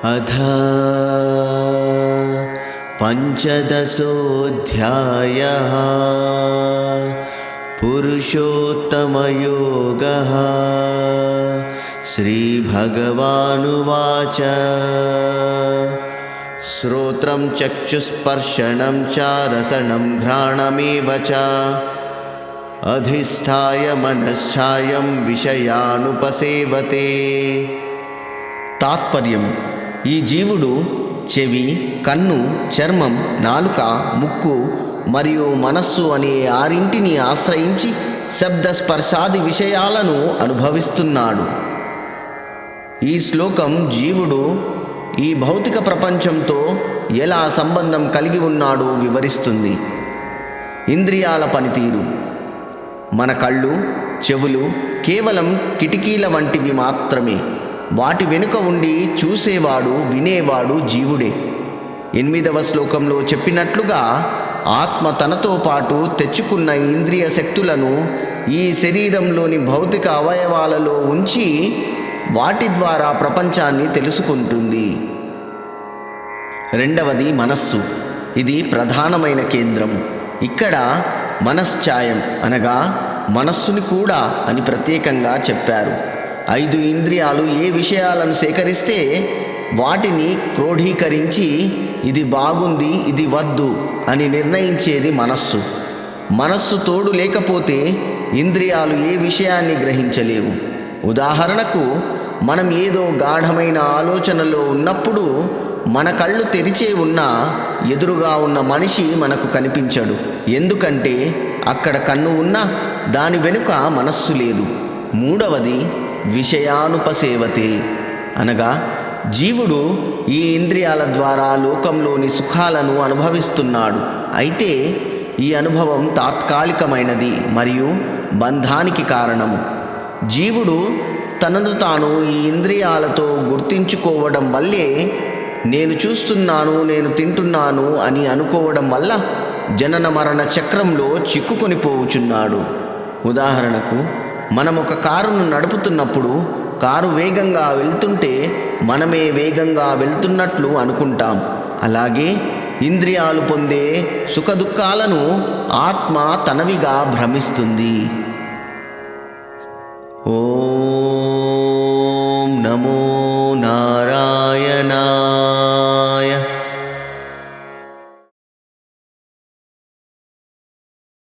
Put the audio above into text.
अथ पंचदशोऽध्यायः पुरुषोत्तमयोगः। श्रीभगवानुवाच श्रोत्रं चक्षुस्पर्शनं च रसनं घ्राणमेव च अधिष्ठाय मनश्चायं विषयानुपसेवते। తాత్పర్యం: ఈ జీవుడు చెవి, కన్ను, చర్మం, నాలుక, ముక్కు మరియు మనస్సు అనే ఆరింటిని ఆశ్రయించి శబ్దస్పర్శాది విషయాలను అనుభవిస్తున్నాడు. ఈ శ్లోకం జీవుడు ఈ భౌతిక ప్రపంచంతో ఎలా సంబంధం కలిగి ఉన్నాడో వివరిస్తుంది. ఇంద్రియాల పనితీరు: మన కళ్ళు, చెవులు కేవలం కిటికీల వంటివి మాత్రమే. వాటి వెనుక ఉండి చూసేవాడు, వినేవాడు జీవుడే. 8వ శ్లోకంలో చెప్పినట్లుగా ఆత్మ తనతో పాటు తెచ్చుకున్న ఇంద్రియ శక్తులను ఈ శరీరంలోని భౌతిక అవయవాలలో ఉంచి వాటి ద్వారా ప్రపంచాన్ని తెలుసుకుంటుంది. రెండవది మనస్సు. ఇది ప్రధానమైన కేంద్రం. ఇక్కడ మనశ్చాయం అనగా మనస్సుని కూడా అని ప్రత్యేకంగా చెప్పారు. 5 ఇంద్రియాలు ఏ విషయాలను సేకరిస్తే వాటిని క్రోఢీకరించి ఇది బాగుంది, ఇది వద్దు అని నిర్ణయించేది మనస్సు. మనస్సు తోడు లేకపోతే ఇంద్రియాలు ఏ విషయాన్ని గ్రహించలేవు. ఉదాహరణకు, మనం ఏదో గాఢమైన ఆలోచనలో ఉన్నప్పుడు మన కళ్ళు తెరిచే ఉన్నా ఎదురుగా ఉన్న మనిషి మనకు కనిపించడు. ఎందుకంటే అక్కడ కన్ను ఉన్నా దాని వెనుక మనస్సు లేదు. మూడవది విషయానుపసేవతే అనగా జీవుడు ఈ ఇంద్రియాల ద్వారా లోకంలోని సుఖాలను అనుభవిస్తున్నాడు. అయితే ఈ అనుభవం తాత్కాలికమైనది మరియు బంధానికి కారణము. జీవుడు తనను తాను ఈ ఇంద్రియాలతో గుర్తించుకోవడం వల్లే నేను చూస్తున్నాను, నేను తింటున్నాను అని అనుకోవడం వల్ల జనన మరణ చక్రంలో చిక్కుకొని పోవుచున్నాడు. ఉదాహరణకు, మనం ఒక కారును నడుపుతున్నప్పుడు కారు వేగంగా వెళ్తుంటే మనమే వేగంగా వెళ్తున్నట్లు అనుకుంటాం. అలాగే ఇంద్రియాలు పొందే సుఖదుఖాలను ఆత్మ తనవిగా భ్రమిస్తుంది. ఓం నమో నారాయణ.